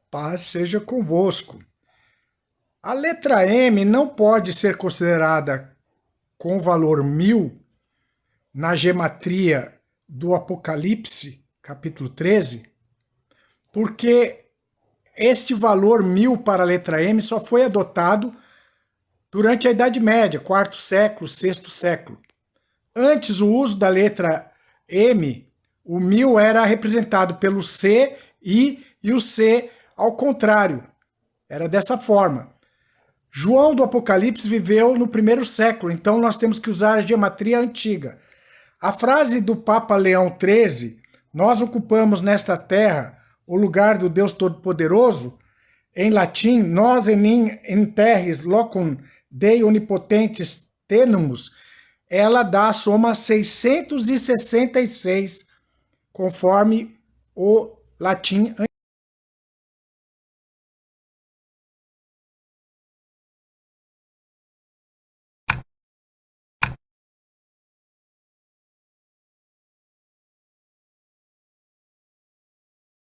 Paz seja convosco. A letra M não pode ser considerada com o valor 1000 na gematria do Apocalipse, capítulo 13, porque este valor 1000 para a letra M só foi adotado durante a Idade Média, quarto século, sexto século. Antes, o uso da letra M, o 1000 era representado pelo C, I e o C ao contrário. Era dessa forma. João do Apocalipse viveu no primeiro século, então nós temos que usar a geometria antiga. A frase do Papa Leão XIII, nós ocupamos nesta terra o lugar do Deus Todo-Poderoso, em latim, nós in terris locum Dei onipotentes tenumus, ela dá a soma 666, conforme o latim